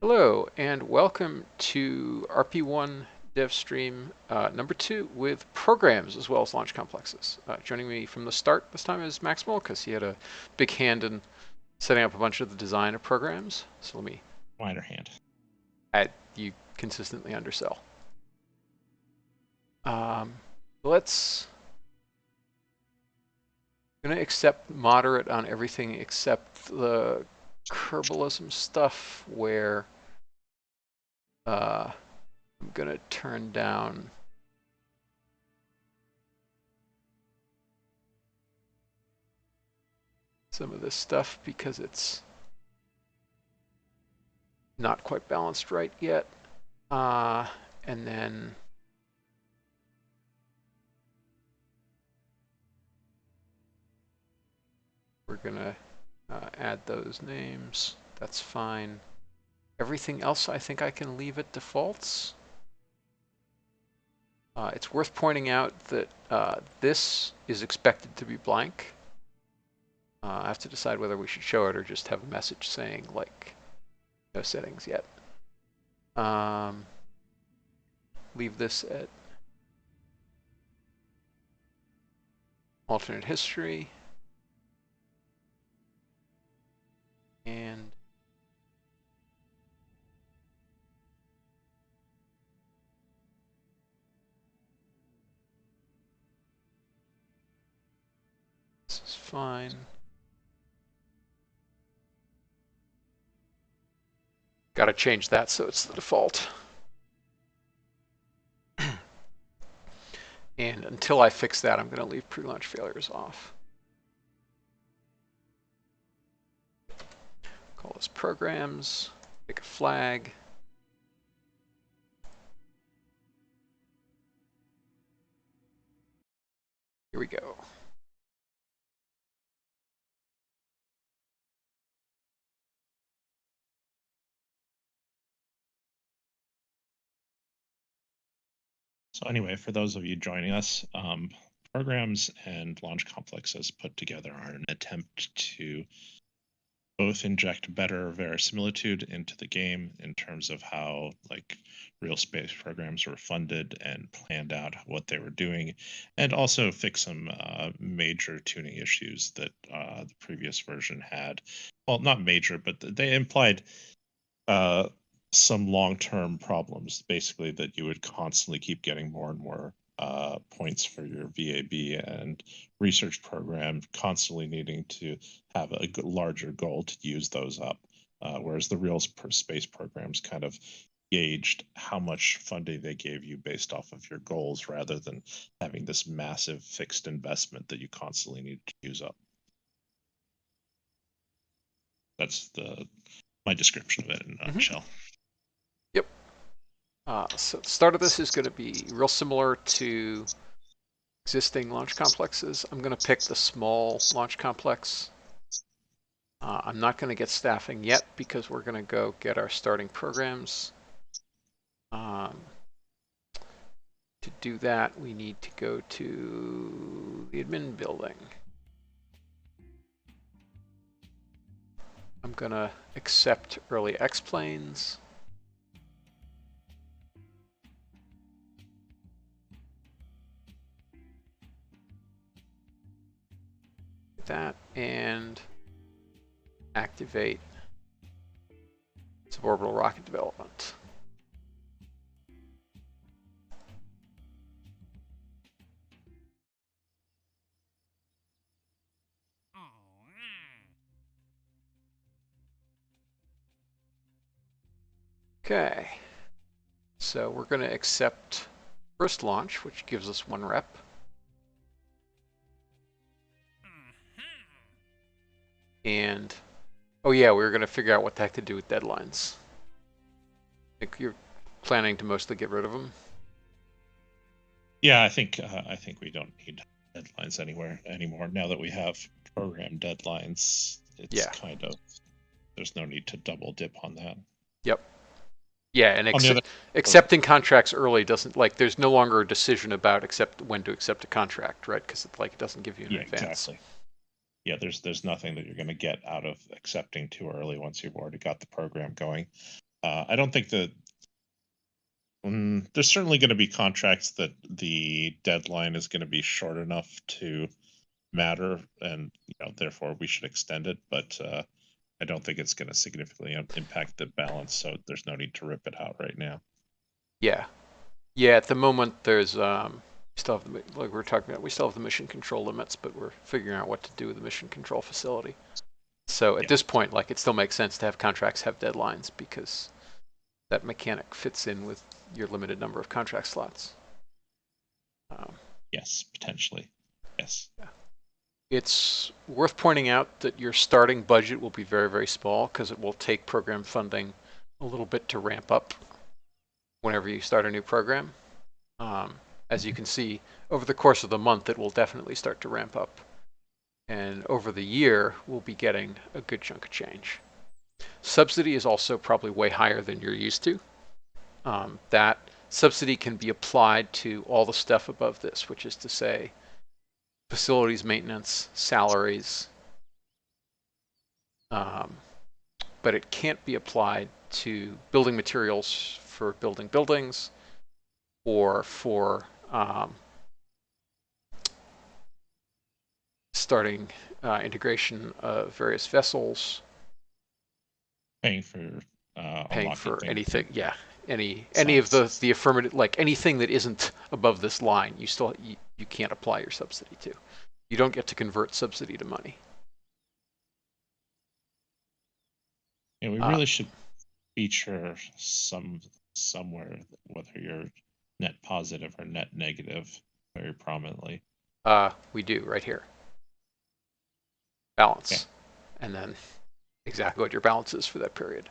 Hello, and welcome to RP-1 Dev Stream number 2 with programs as well as launch complexes. Joining me from the start this time is Maximal because he had a big hand in setting up a bunch of the design of programs. So let me Minor hand. add you consistently undersell. Let's going to accept moderate on everything except the Kerbalism stuff where I'm going to turn down some of this stuff because it's not quite balanced right yet. And then we're gonna add those names. That's fine. Everything else I think I can leave at defaults. It's worth pointing out that this is expected to be blank. I have to decide whether we should show it or just have a message saying like no settings yet. Leave this at alternate history. And this is fine. Got to change that so it's the default. And until I fix that, I'm going to leave pre-launch failures off. Call this programs, make a flag. Here we go. So anyway, for those of you joining us, programs and launch complexes put together are an attempt to both inject better verisimilitude into the game in terms of how real space programs were funded and planned out what they were doing, and also fix some major tuning issues that the previous version had. Well, not major, but they implied some long-term problems, basically, that you would constantly keep getting more and more points for your VAB and research program, constantly needing to have a larger goal to use those up, whereas the real space programs kind of gauged how much funding they gave you based off of your goals rather than having this massive fixed investment that you constantly need to use up. That's my description of it in a nutshell. Yep. So the start of this is going to be real similar to existing launch complexes. I'm going to pick the small launch complex. I'm not going to get staffing yet because we're going to go get our starting programs. To do that, we need to go to the admin building. I'm going to accept early X-planes. That and activate suborbital rocket development. Okay, so we're going to accept first launch, which gives us 1 rep. And, oh yeah, we were going to figure out what the heck to do with deadlines. I think you're planning to mostly get rid of them. Yeah, I think we don't need deadlines anymore. Now that we have program deadlines, it's kind of, there's no need to double dip on that. Yep. Yeah, and accepting contracts early doesn't, there's no longer a decision about when to accept a contract, right? Because it doesn't give you an advance. Exactly. Yeah, there's nothing that you're going to get out of accepting too early once you've already got the program going. I don't think that there's certainly going to be contracts that the deadline is going to be short enough to matter, and therefore we should extend it. But I don't think it's going to significantly impact the balance, so there's no need to rip it out right now. Yeah, yeah. At the moment, there's still have like we're talking about. We still have the mission control limits, but we're figuring out what to do with the mission control facility. So at this point, like, it still makes sense to have contracts have deadlines because that mechanic fits in with your limited number of contract slots. Yes, potentially. Yes. Yeah. It's worth pointing out that your starting budget will be very, very small because it will take program funding a little bit to ramp up whenever you start a new program. As you can see, over the course of the month, it will definitely start to ramp up. And over the year, we'll be getting a good chunk of change. Subsidy is also probably way higher than you're used to. That subsidy can be applied to all the stuff above this, which is to say facilities maintenance, salaries, but it can't be applied to building materials for building buildings or for starting integration of various vessels. Paying for anything, yeah. Any of the affirmative, like anything that isn't above this line, you can't apply your subsidy to. You don't get to convert subsidy to money. Yeah, we really should feature somewhere whether you're net positive or net negative very prominently. We do right here. Balance. Okay. And then exactly what your balance is for that period.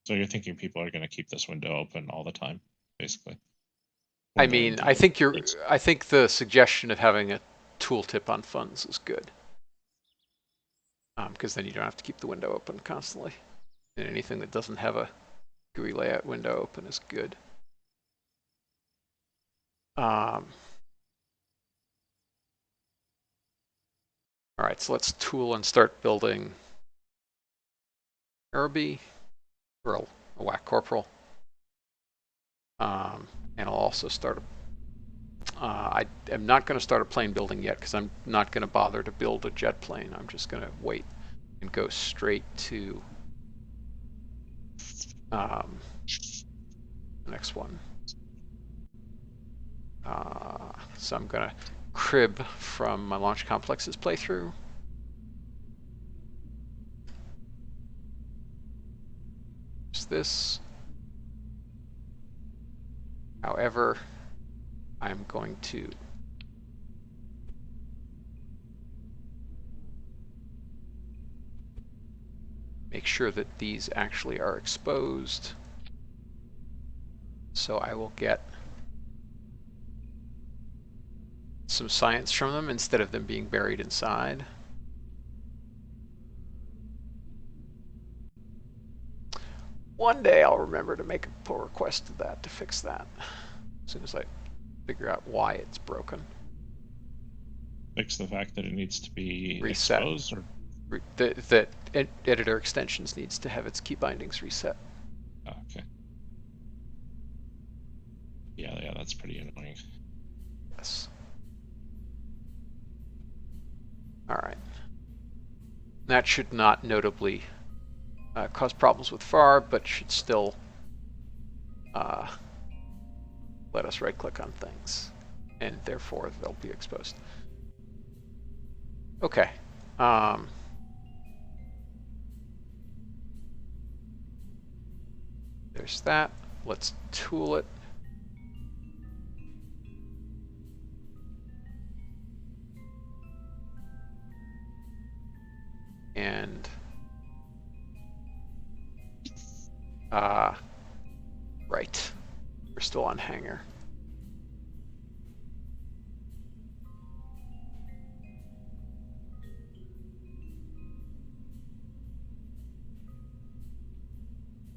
So you're thinking people are going to keep this window open all the time, basically? I mean, I think the suggestion of having a tooltip on funds is good. Because then you don't have to keep the window open constantly. And anything that doesn't have a GUI layout window open is good. All right, so let's tool and start building RB, or a whack corporal. And I'll also start I am not going to start a plane building yet because I'm not going to bother to build a jet plane. I'm just going to wait and go straight to the next one. So I'm going to crib from my Launch Complexes playthrough. There's this. However, I'm going to make sure that these actually are exposed. So I will get some science from them instead of them being buried inside. One day I'll remember to make a pull request to that to fix that as soon as I figure out why it's broken. Fix the fact that it needs to be reset. Exposed, or that editor extensions needs to have its key bindings reset. Oh, okay. Yeah, that's pretty annoying. Yes. All right. That should not notably cause problems with FAR, but should still let us right-click on things, and therefore they'll be exposed. Okay. There's that. Let's tool it. And right. We're still on hangar.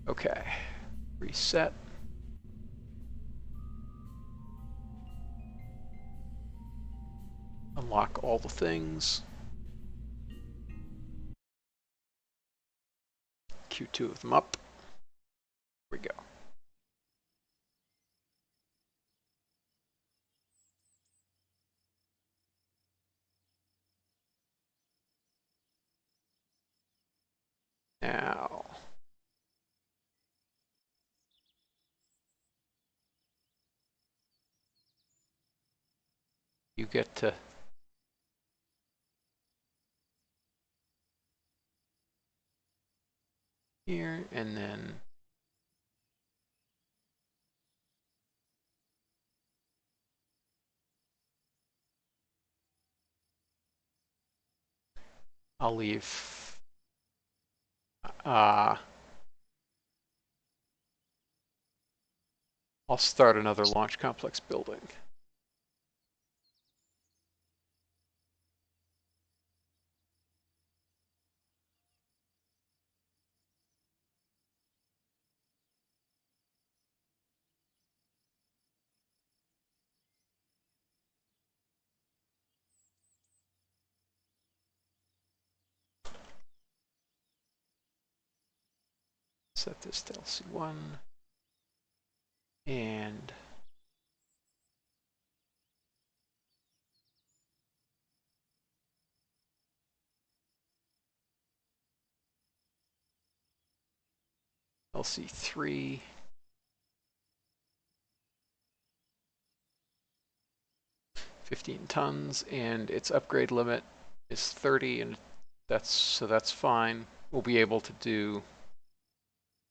Okay. Reset. Unlock all the things. Queue 2 of them up. Now, you get to here, and then I'll leave I'll start another launch complex building. Set this to LC1 and LC3. $15 tons, and its upgrade limit is 30, and that's fine. We'll be able to do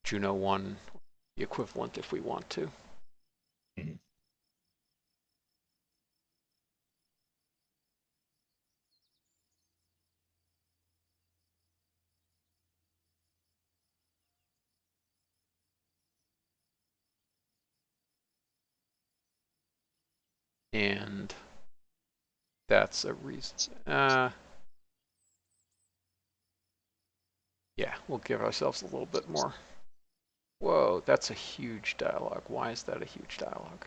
Juno 1, the equivalent, if we want to. Mhm. And that's a reason. Yeah, we'll give ourselves a little bit more. Whoa, that's a huge dialogue. Why is that a huge dialogue?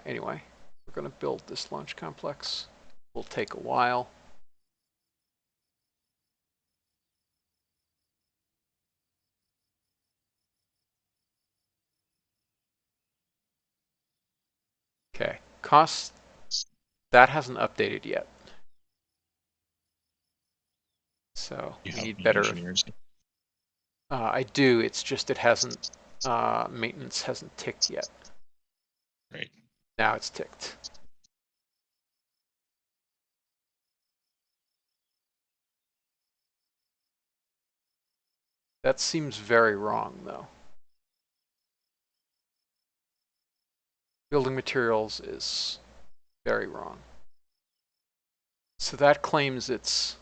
Anyway, we're going to build this launch complex. Will take a while. Okay, cost, that hasn't updated yet. So You we have need any better. engineers? I do, it's just it hasn't, maintenance hasn't ticked yet. Great. Now it's ticked. That seems very wrong, though. Building materials is very wrong. So that claims it's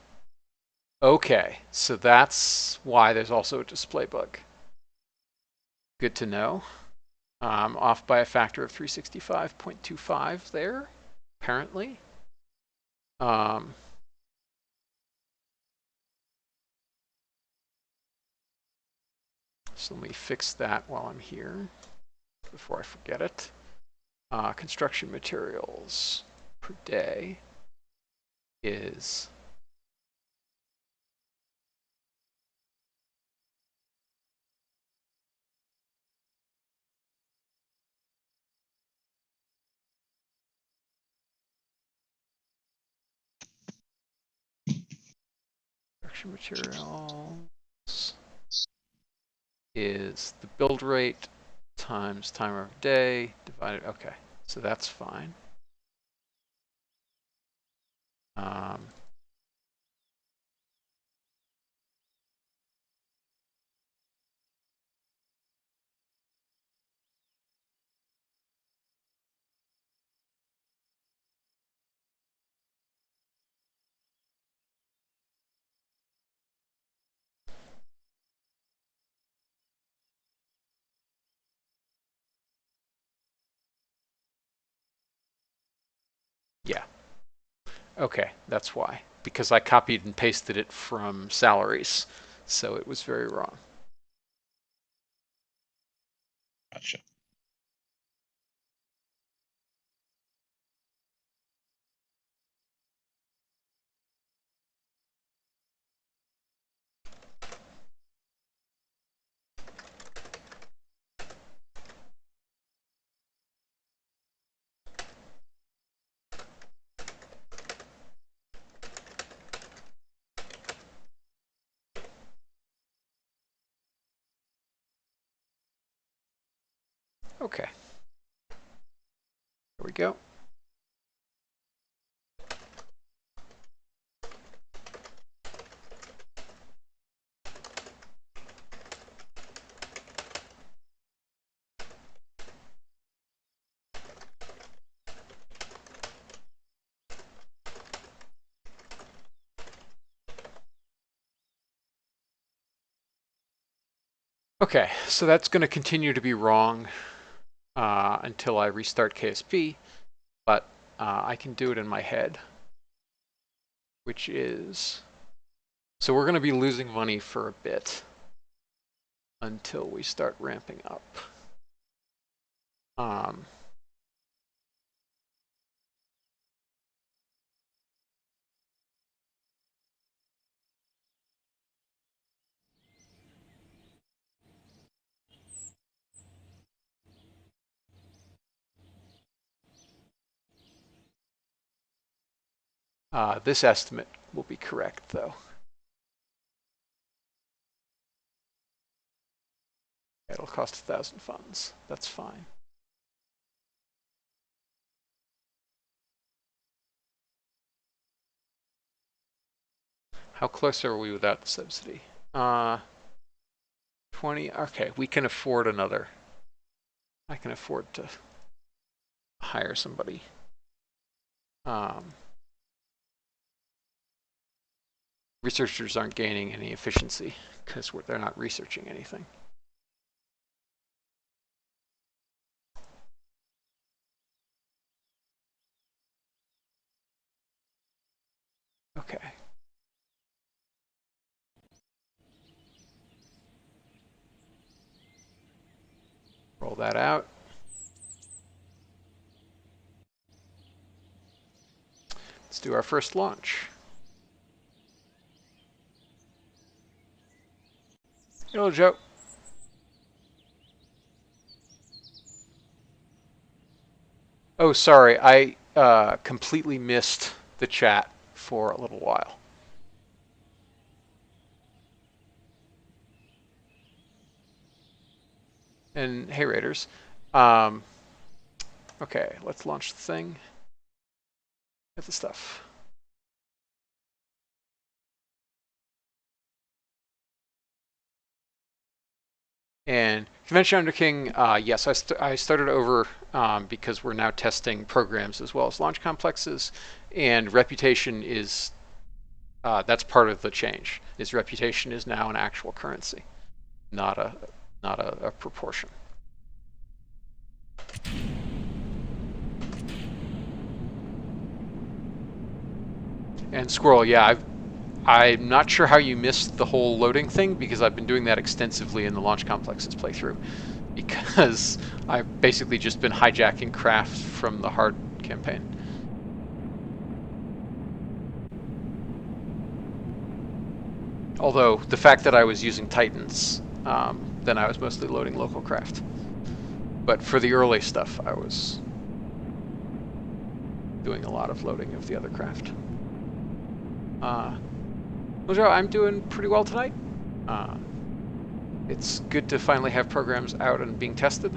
okay. So that's why there's also a display bug. Good to know. Off by a factor of 365.25 there, apparently. So let me fix that while I'm here before I forget it. Construction materials per day is construction materials is the build rate times time of day divided. Okay, so that's fine. Yeah. Okay, that's why. Because I copied and pasted it from salaries, so it was very wrong. Gotcha. Okay. There we go. Okay, so that's going to continue to be wrong until I restart KSP, but I can do it in my head, which is, so we're going to be losing money for a bit until we start ramping up. This estimate will be correct, though. It'll cost 1,000 funds. That's fine. How close are we without the subsidy? 20. Okay, we can afford another. I can afford to hire somebody. Researchers aren't gaining any efficiency because they're not researching anything. Okay. Roll that out. Let's do our first launch. Hello, Joe. Oh, sorry. I completely missed the chat for a little while. And hey, Raiders. Okay, let's launch the thing. Get the stuff. And Convention Under King, yes, I started over because we're now testing programs as well as launch complexes, and reputation is that's part of the change. Is reputation is now an actual currency, not a proportion. And Squirrel, yeah, I'm not sure how you missed the whole loading thing because I've been doing that extensively in the launch complexes playthrough because I've basically just been hijacking craft from the hard campaign. Although the fact that I was using Titans, then I was mostly loading local craft. But for the early stuff, I was doing a lot of loading of the other craft. Well, Joe, I'm doing pretty well tonight. It's good to finally have programs out and being tested.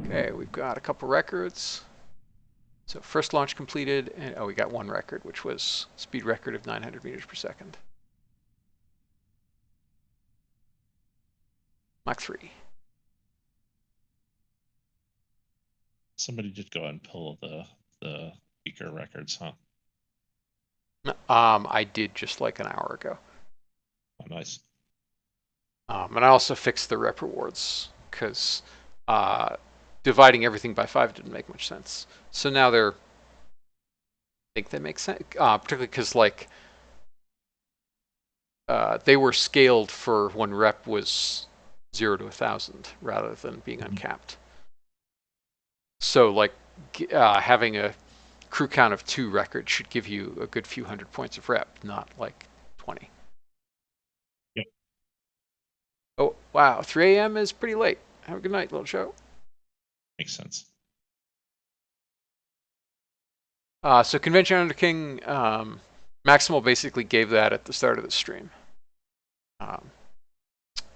Okay, we've got a couple records. So first launch completed, and oh, we got one record, which was speed record of 900 meters per second. Mach 3. Somebody did go and pull the speaker records, huh? I did just like an hour ago. Oh, nice. And I also fixed the rep rewards because dividing everything by 5 didn't make much sense. So now I think they make sense, particularly because like they were scaled for when rep was 0 to 1,000 rather than being uncapped. So like having a crew count of 2 record should give you a good few hundred points of rep, not like 20. Yep. Oh, wow. 3 a.m. is pretty late. Have a good night, little show. Makes sense. So Convention Under King, Maximal basically gave that at the start of the stream,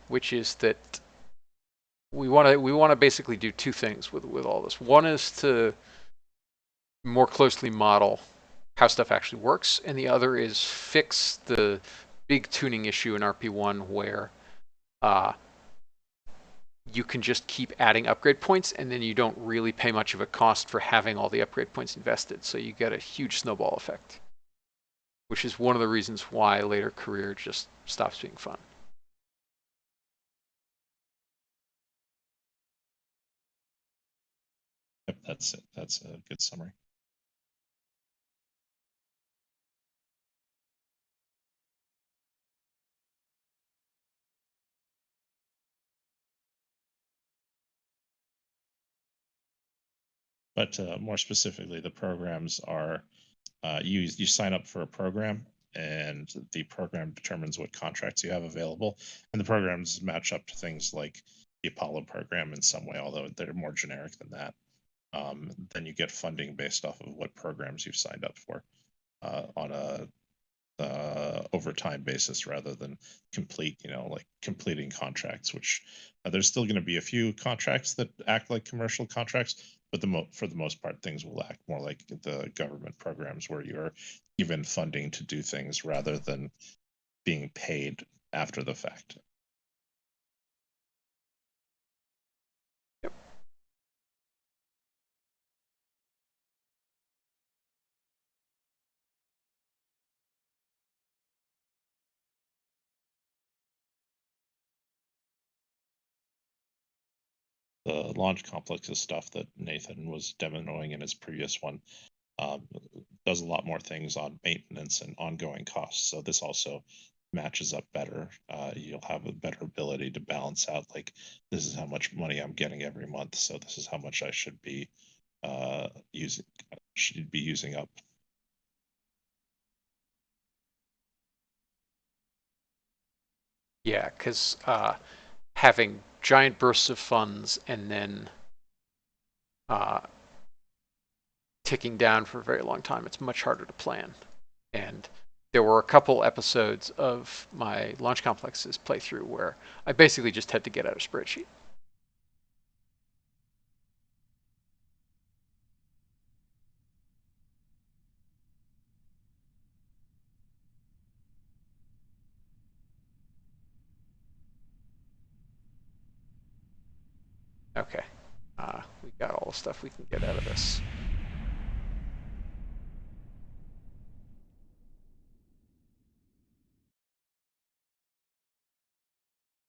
which is that we want to basically do two things with all this. One is to more closely model how stuff actually works, and the other is fix the big tuning issue in RP-1 where you can just keep adding upgrade points, and then you don't really pay much of a cost for having all the upgrade points invested. So you get a huge snowball effect, which is one of the reasons why later career just stops being fun. Yep, that's it. That's a good summary. But more specifically, the programs are you sign up for a program, and the program determines what contracts you have available, and the programs match up to things like the Apollo program in some way, although they're more generic than that. Then you get funding based off of what programs you've signed up for on a over time basis rather than complete, like completing contracts, which there's still going to be a few contracts that act like commercial contracts, but for the most part, things will act more like the government programs where you're given funding to do things rather than being paid after the fact. Yep. The launch complexes stuff that Nathan was demoing in his previous one does a lot more things on maintenance and ongoing costs. So this also matches up better. You'll have a better ability to balance out, like, this is how much money I'm getting every month, so this is how much I should be using up. Yeah, because having giant bursts of funds and then ticking down for a very long time, it's much harder to plan. And there were a couple episodes of my launch complexes playthrough where I basically just had to get out a spreadsheet. Okay, we got all the stuff we can get out of this.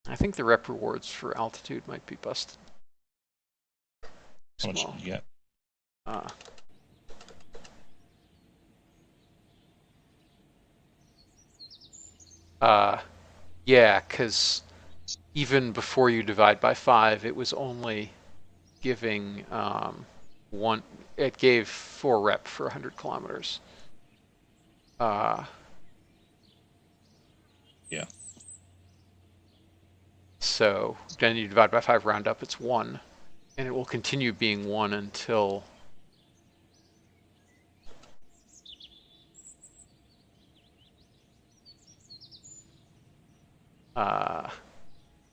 I think the rep rewards for altitude might be busted. How much Small. did you get? Yeah, because even before you divide by 5, it was only giving one. It gave 4 rep for 100 kilometers. Yeah. So then you divide by 5, round up, it's 1, and it will continue being 1 until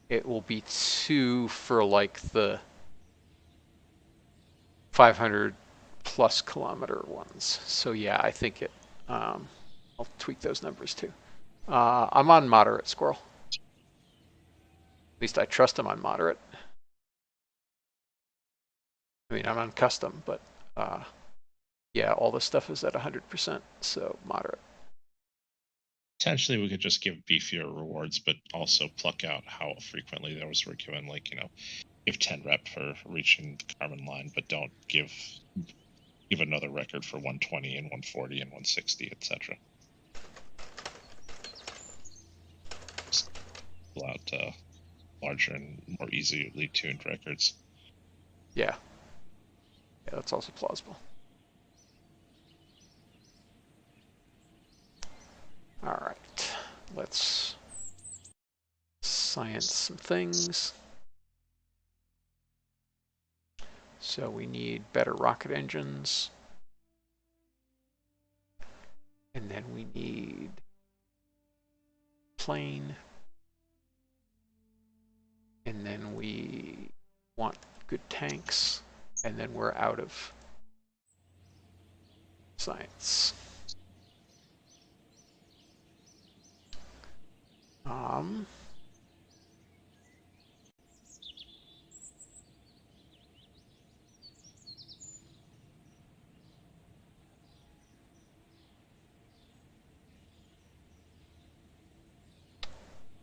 it will be 2 for like the 500 plus kilometer ones. So yeah, I think it. I'll tweak those numbers too. I'm on moderate, Squirrel. At least I trust I'm on moderate. I mean, I'm on custom, but yeah, all this stuff is at 100%, so moderate. Potentially, we could just give beefier rewards, but also pluck out how frequently those were given. Like, give 10 rep for reaching the Karman line, but don't give another record for 120 and 140 and 160, etc. Pull out larger and more easily tuned records. Yeah, that's also plausible. All right, let's science some things. So we need better rocket engines. And then we need plane. And then we want good tanks, and then we're out of science.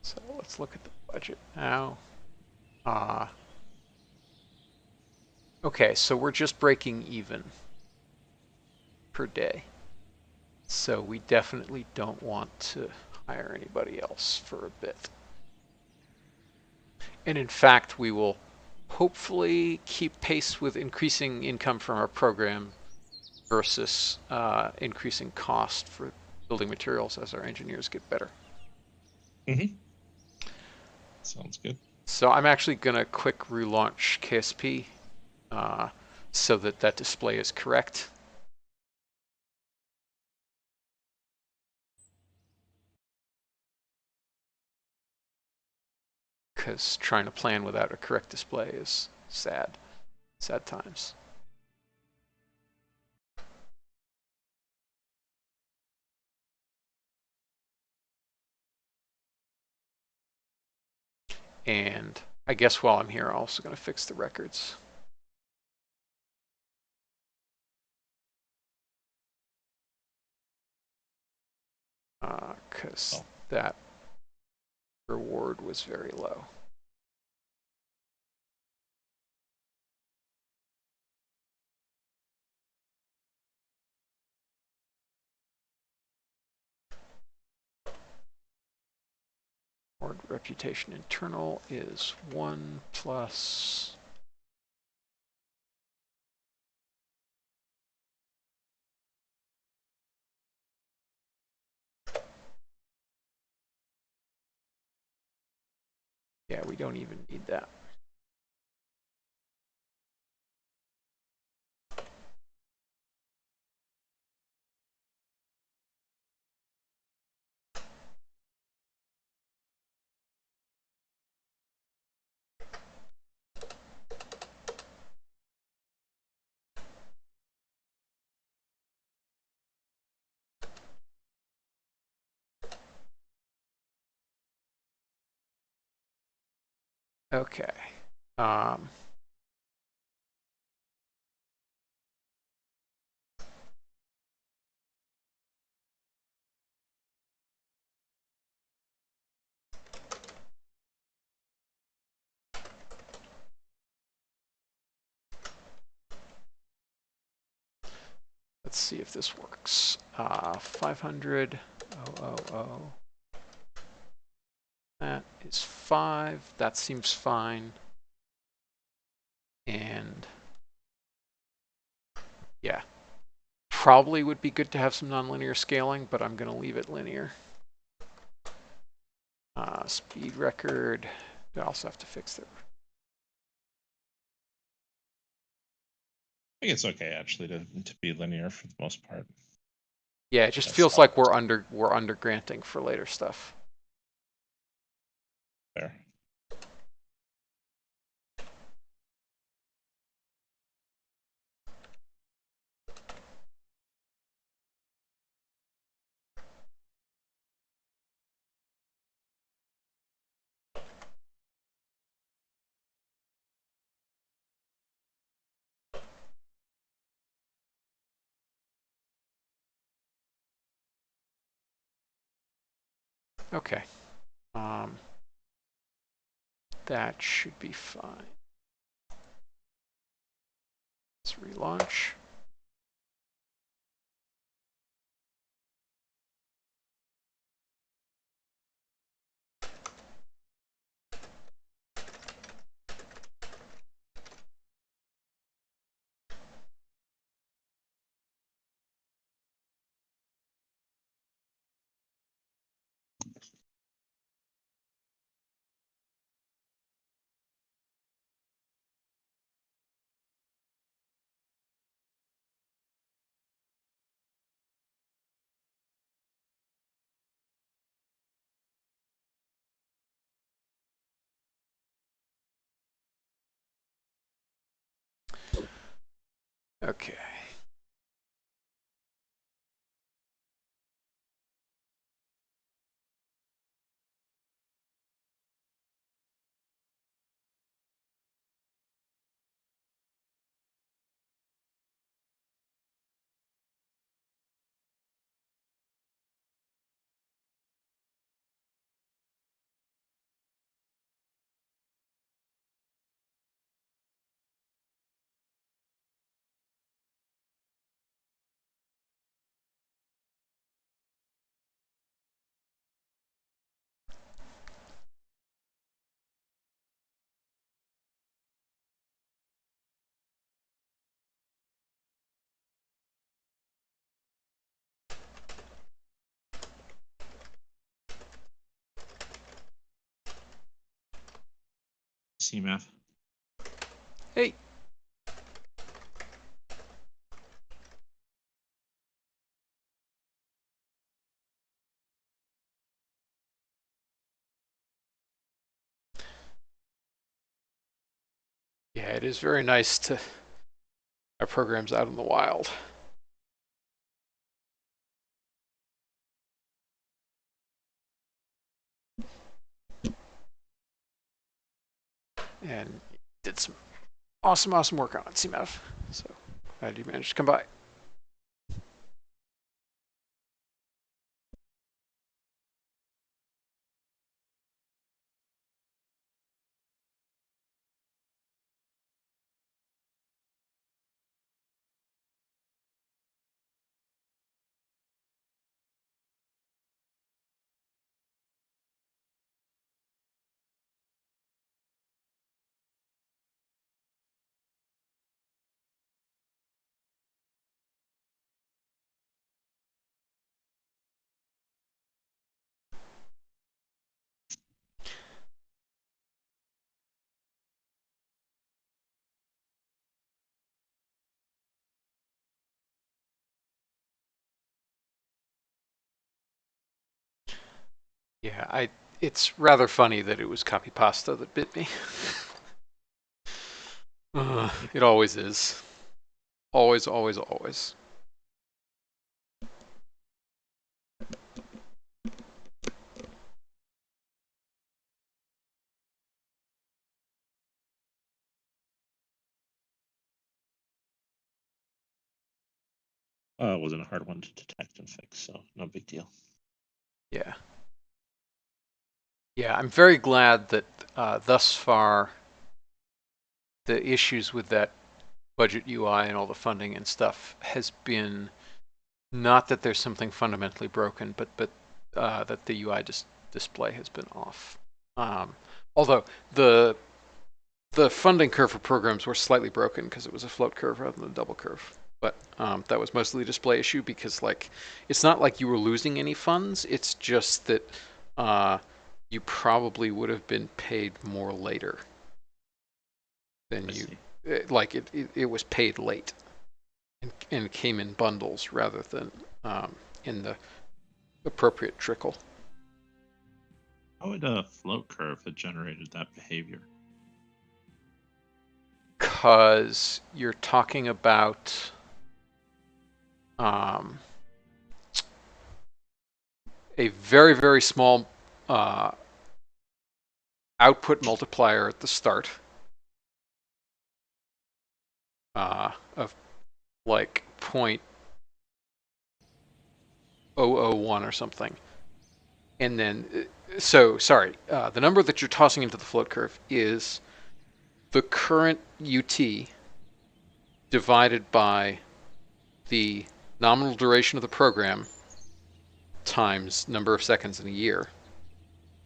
So let's look at the budget now. Okay, so we're just breaking even per day. So we definitely don't want to hire anybody else for a bit. And in fact, we will hopefully keep pace with increasing income from our program versus increasing cost for building materials as our engineers get better. Mm-hmm. Sounds good. So I'm actually going to quick relaunch KSP so that that display is correct. Because trying to plan without a correct display is sad. Sad times. And I guess while I'm here, I'm also going to fix the records. Because that reward was very low. Reward reputation internal is 1 plus. Yeah, we don't even need that. Okay. Let's see if this works. 500, 000. That is 5. That seems fine. And yeah, probably would be good to have some nonlinear scaling, but I'm going to leave it linear. Speed record. I also have to fix it. I think it's okay actually to be linear for the most part. Yeah, it just feels like we're under granting for later stuff. There. Okay. That should be fine. Let's relaunch. Okay. CMAF. Hey. Yeah, it is very nice to have programs out in the wild. And did some awesome work on it, CMAF. So glad you managed to come by. Yeah, it's rather funny that it was copy pasta that bit me. It always is. Always. It wasn't a hard one to detect and fix, so no big deal. Yeah. Yeah, I'm very glad that thus far the issues with that budget UI and all the funding and stuff has been not that there's something fundamentally broken, but that the UI display has been off. Although the funding curve for programs were slightly broken because it was a float curve rather than a double curve. But that was mostly a display issue because like it's not like you were losing any funds. It's just that you probably would have been paid more later than you like it was paid late and came in bundles rather than in the appropriate trickle. How would a float curve have generated that behavior? Because you're talking about a very small output multiplier at the start of like 0.001 or something. And then, so sorry, the number that you're tossing into the float curve is the current UT divided by the nominal duration of the program times number of seconds in a year.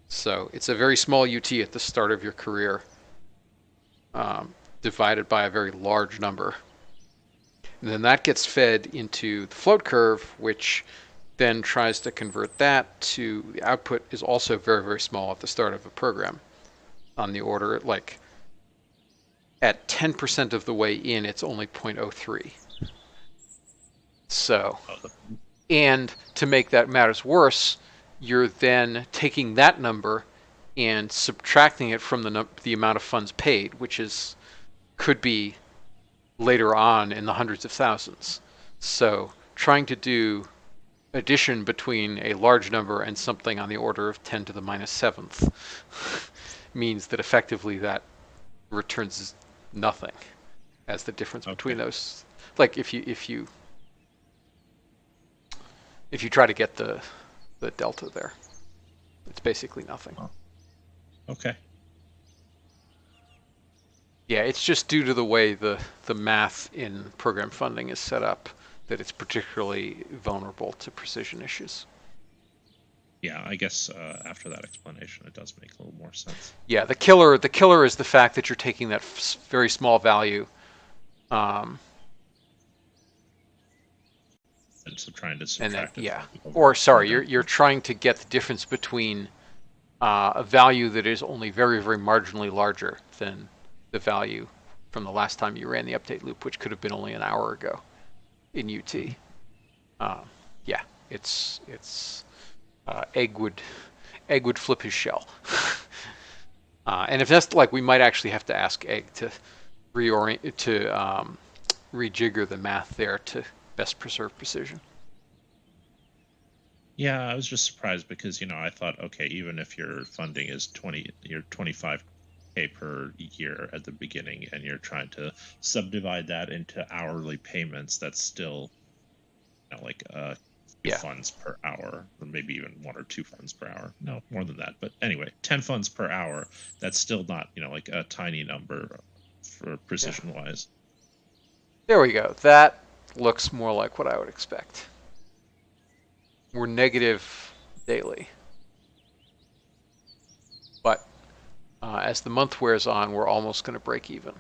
So it's a very small UT at the start of your career divided by a very large number. And then that gets fed into the float curve, which then tries to convert that to the output is also very small at the start of a program on the order like at 10% of the way in, it's only 0.03. So, and to make that matters worse, you're then taking that number and subtracting it from the amount of funds paid, which is could be later on in the hundreds of thousands. So trying to do addition between a large number and something on the order of 10 to the minus seventh means that effectively that returns nothing as the difference between Okay. those. Like if you try to get the delta there, it's basically nothing. Oh, okay. Yeah, it's just due to the way the math in program funding is set up that it's particularly vulnerable to precision issues. Yeah, I guess after that explanation, it does make a little more sense. Yeah, the killer is the fact that you're taking that very small value, um, And so trying to and then subtract it yeah, from the or overall sorry, program. you're trying to get the difference between a value that is only very very marginally larger than the value from the last time you ran the update loop, which could have been only an hour ago in UT. Mhm. Yeah, it's egg would flip his shell. And if that's like, we might actually have to ask egg to reorient to rejigger the math there to best preserve precision. Yeah, I was just surprised because I thought, okay, even if your funding is 25K per year at the beginning, and you're trying to subdivide that into hourly payments, that's still like few Yeah, funds per hour, or maybe even 1 or 2 funds per hour. No, more than that. But anyway, 10 funds per hour. That's still not like a tiny number for yeah. precision wise. There we go. That looks more like what I would expect. We're negative daily, but as the month wears on, we're almost going to break even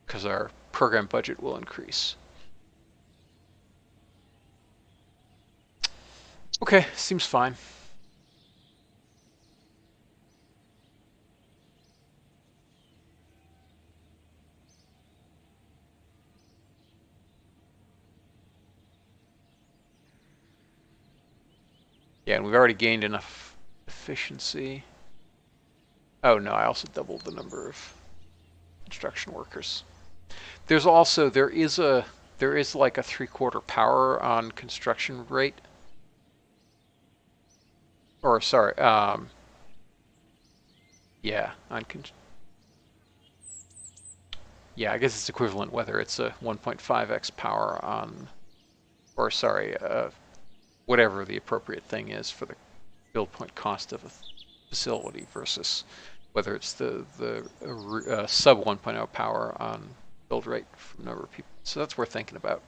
because our program budget will increase. Okay, seems fine. Yeah, and we've already gained enough efficiency. Oh no, I also doubled the number of construction workers. There is like a 3/4 power on construction rate, or sorry, yeah, yeah, I guess it's equivalent whether it's a 1.5x power on, or sorry, whatever the appropriate thing is for the build point cost of a facility versus whether it's the sub 1.0 power on build rate from number of people. So that's worth thinking about,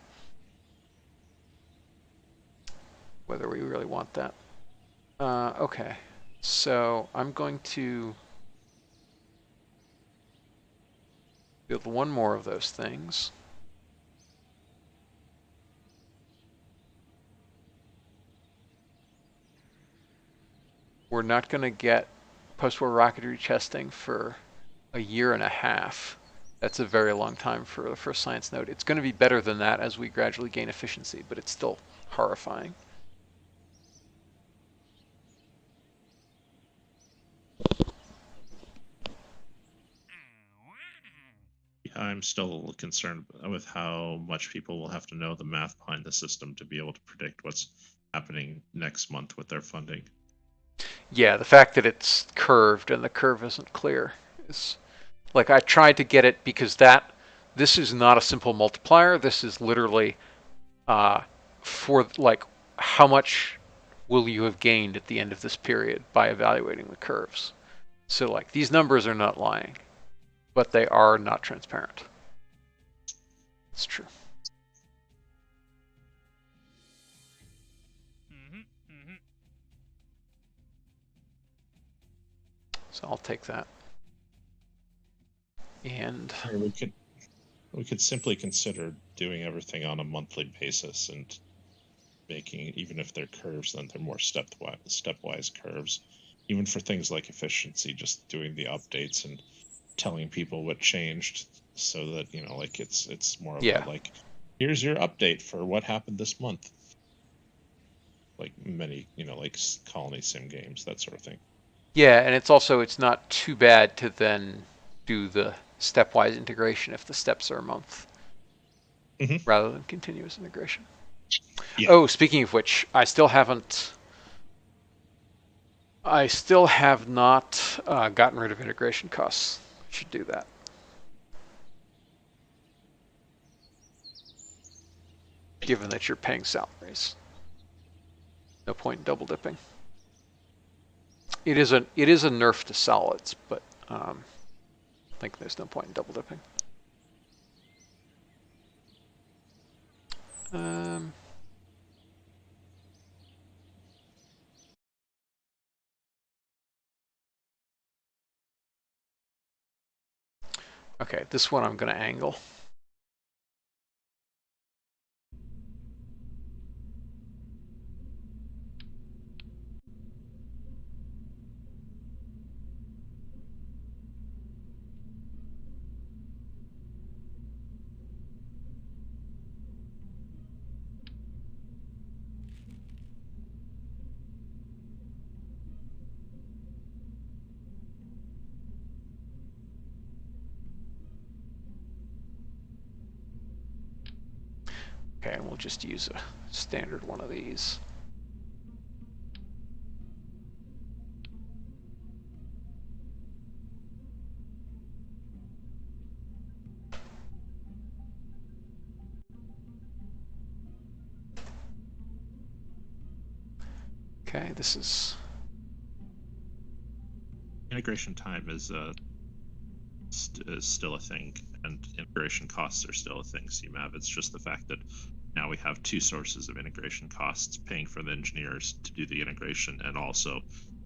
whether we really want that. Okay, so I'm going to build one more of those things. We're not going to get post-war rocketry testing for a year and a half. That's a very long time for the first science node. It's going to be better than that as we gradually gain efficiency, but it's still horrifying. I'm still concerned with how much people will have to know the math behind the system to be able to predict what's happening next month with their funding. Yeah, the fact that it's curved and the curve isn't clear is like, I tried to get it because this is not a simple multiplier. This is literally for like how much will you have gained at the end of this period by evaluating the curves. So like, these numbers are not lying, but they are not transparent. It's true. So I'll take that. And Or we could simply consider doing everything on a monthly basis and making, even if they're curves, then they're more stepwise curves. Even for things like efficiency, just doing the updates and telling people what changed, so that like it's more of a, yeah, like, here's your update for what happened this month, like many like colony sim games, that sort of thing. yeah, and it's not too bad to then do the stepwise integration if the steps are a month. rather than continuous integration. Yeah. Oh, speaking of which, I still have not gotten rid of integration costs. Should do that. Given that you're paying salaries. No point in double dipping. It is a nerf to solids, but I think there's no point in double dipping. Okay, this one I'm going to angle. Okay, and we'll just use a standard one of these. Okay, this is... Integration time is still a thing, and integration costs are still a thing, CMAV. It's just the fact that now we have two sources of integration costs, paying for the engineers to do the integration and also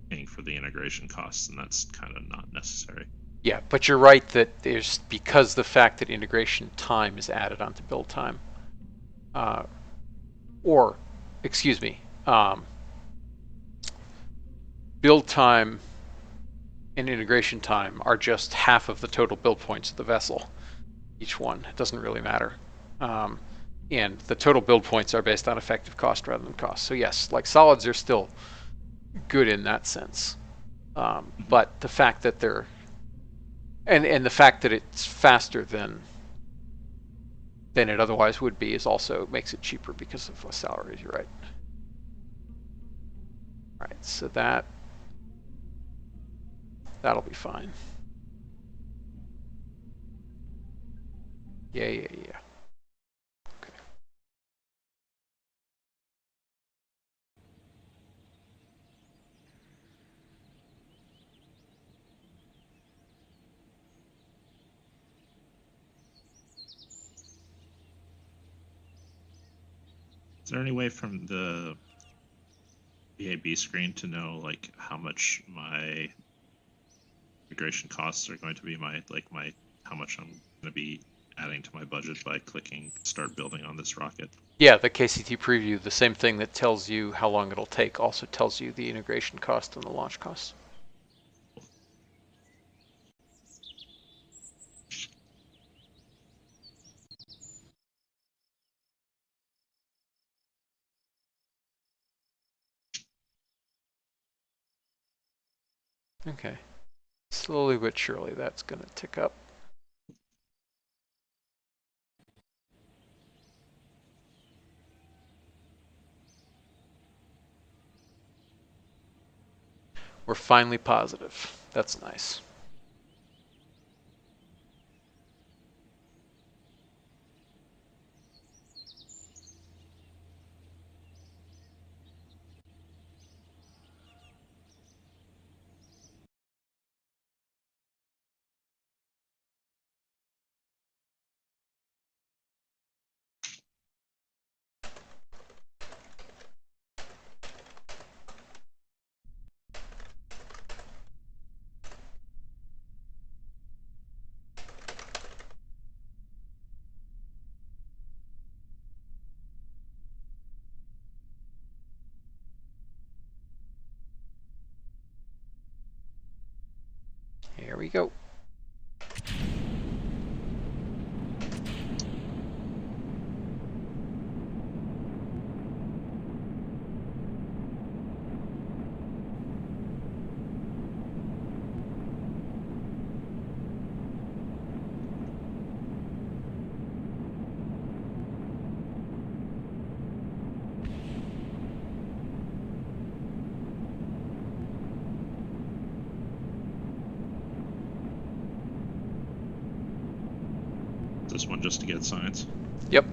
paying for the integration costs, and that's kind of not necessary. Yeah, but you're right that there's, because the fact that integration time is added onto build time, or, excuse me, build time and integration time are just half of the total build points of the vessel. Each one, it doesn't really matter. And the total build points are based on effective cost rather than cost. So yes, like solids are still good in that sense. But the fact that they're, and the fact that it's faster than it otherwise would be is also makes it cheaper because of salaries. You're right. All right, so that'll be fine. Yeah. Okay. Is there any way from the VAB screen to know like how much my integration costs are going to be, how much I'm going to be adding to my budget by clicking start building on this rocket? Yeah, the KCT preview, the same thing that tells you how long it'll take, also tells you the integration cost and the launch costs. Okay. Slowly but surely that's going to tick up. We're finally positive. That's nice. Here we go. this one just to get science? Yep.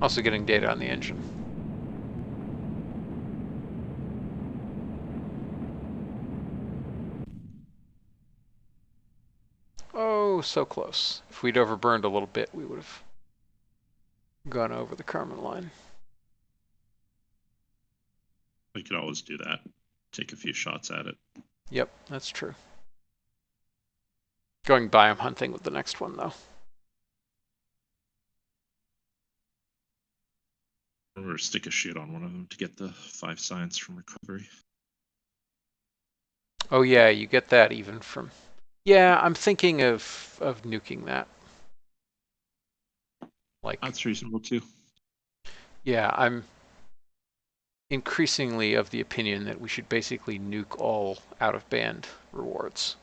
Also getting data on the engine. Oh, so close. If we'd overburned a little bit, we would have gone over the Kármán line. We could always do that. Take a few shots at it. Yep, that's true. Going biome hunting with the next one, though. Or stick a shoot on one of them to get the 5 science from recovery. Oh yeah, you get that even from... Yeah, I'm thinking of nuking that. Like, that's reasonable too. Yeah, I'm increasingly of the opinion that we should basically nuke all out-of-band rewards.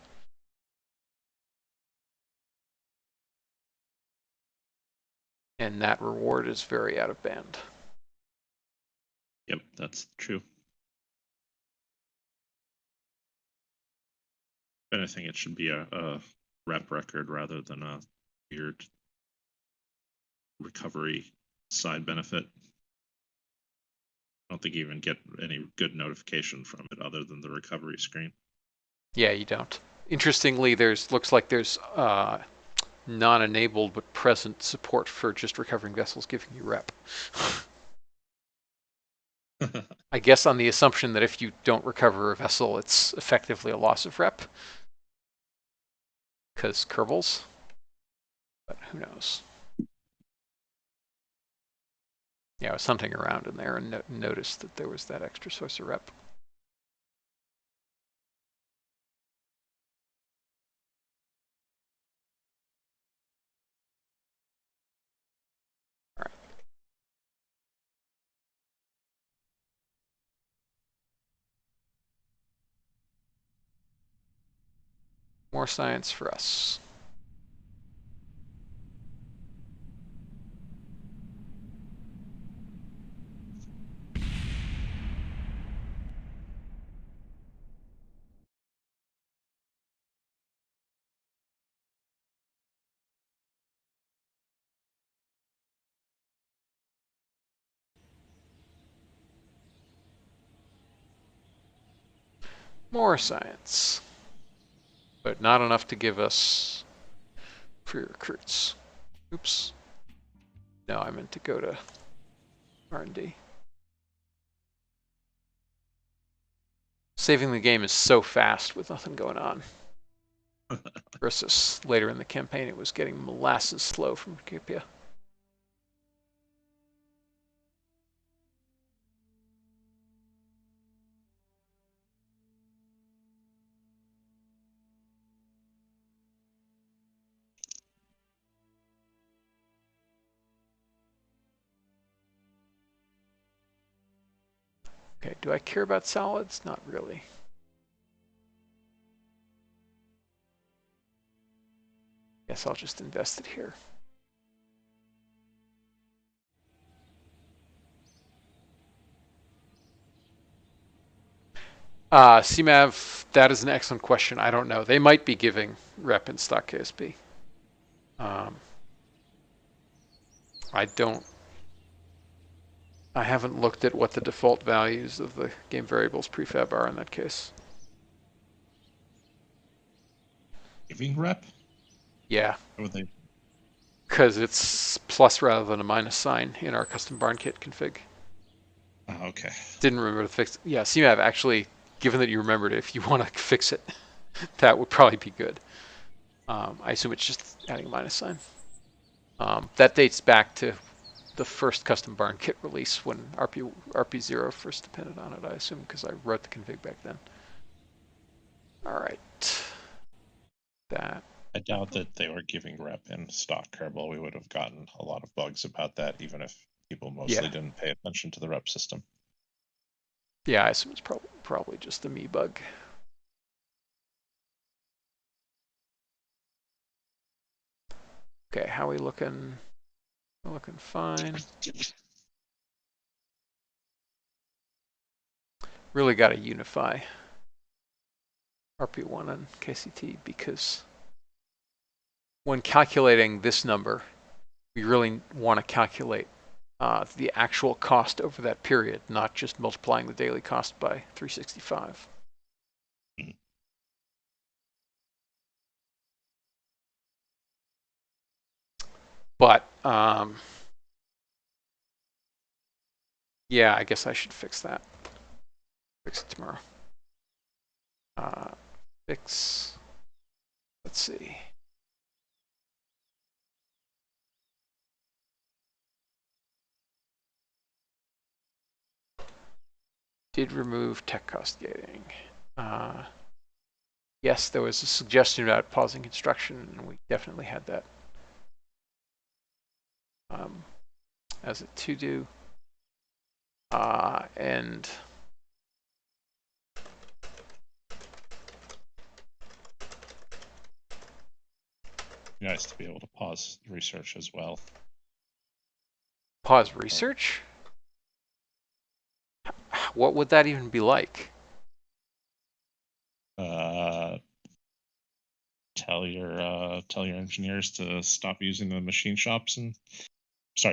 And that reward is very out-of-band. Yep, that's true. And I think it should be a rep record rather than a weird recovery side benefit. I don't think you even get any good notification from it other than the recovery screen. Yeah, you don't. Interestingly, looks like there's non-enabled but present support for just recovering vessels giving you rep. I guess on the assumption that if you don't recover a vessel, it's effectively a loss of rep. Because Kerbals. But who knows? Yeah, I was hunting around in there and noticed that there was that extra source of rep. All right. More science for us. More science. But not enough to give us free recruits. Oops. No, I meant to go to R&D. Saving the game is so fast with nothing going on. Versus later in the campaign, it was getting molasses slow from Kipia. Okay, do I care about solids? Not really. Guess I'll just invest it here. CMAV, that is an excellent question. I don't know. They might be giving rep in stock KSP. I haven't looked at what the default values of the game variables prefab are in that case. Giving rep? Yeah. How would they? Because it's plus rather than a minus sign in our custom barn kit config. Oh, okay. Didn't remember to fix it. Yeah, CMAV actually, given that you remembered it, if you want to fix it, that would probably be good. I assume it's just adding a minus sign. That dates back to the first custom barn kit release when RP-0 first depended on it, I assume, because I wrote the config back then. All right. That. I doubt that they were giving rep in stock Kerbal. We would have gotten a lot of bugs about that, even if people mostly didn't pay attention to the rep system. Yeah, I assume it's probably just a me bug. Okay, how are we looking? We're looking fine. really got to unify RP-1 and KCT, because when calculating this number, we really want to calculate the actual cost over that period, not just multiplying the daily cost by 365. But yeah, I guess I should fix that. Fix it tomorrow. Let's see. Did remove tech cost gating. Yes, there was a suggestion about pausing construction, and we definitely had that as a to-do. And nice to be able to pause research as well. Pause research? What would that even be like? Tell your engineers to stop using the machine shops, and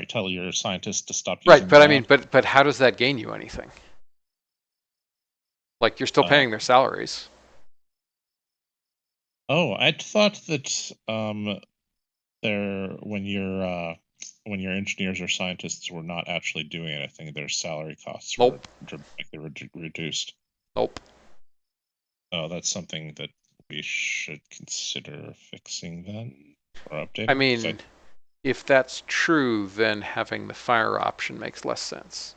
tell your scientists to stop using. Right, but I mean, but how does that gain you anything? Like, you're still paying their salaries. Oh, I thought that when your engineers or scientists were not actually doing anything, their salary costs were dramatically reduced. Nope. Oh, that's something that we should consider fixing then, or updating. I mean, if that's true, then having the fire option makes less sense.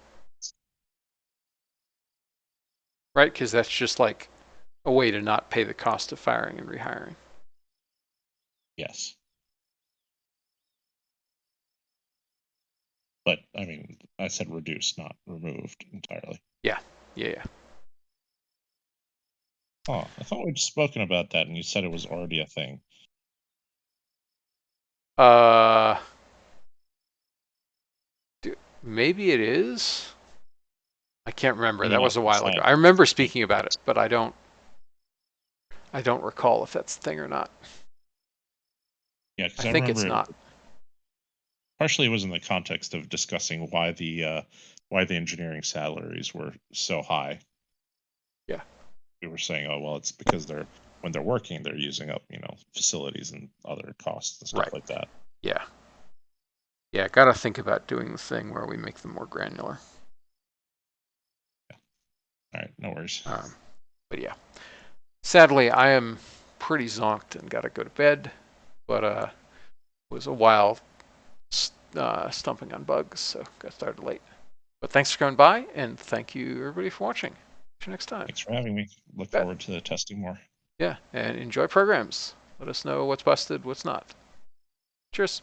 Right? Because that's just like a way to not pay the cost of firing and rehiring. Yes. But, I mean, I said reduced, not removed entirely. Yeah. Oh, I thought we'd spoken about that and you said it was already a thing. Maybe it is. I can't remember. That was a while ago. Science. I remember speaking about it, but I don't recall if that's the thing or not. Yeah, because I think it's not. Partially it was in the context of discussing why the engineering salaries were so high. Yeah. We were saying, oh well, it's because when they're working, they're using up, facilities and other costs and stuff like that. Yeah. Yeah, got to think about doing the thing where we make them more granular. Yeah. All right, no worries. But yeah, sadly, I am pretty zonked and got to go to bed. But it was a while stumping on bugs, so got started late. But thanks for coming by, and thank you everybody for watching. See you next time. Thanks for having me. Look forward to testing more. Yeah, and enjoy programs. Let us know what's busted, what's not. Cheers.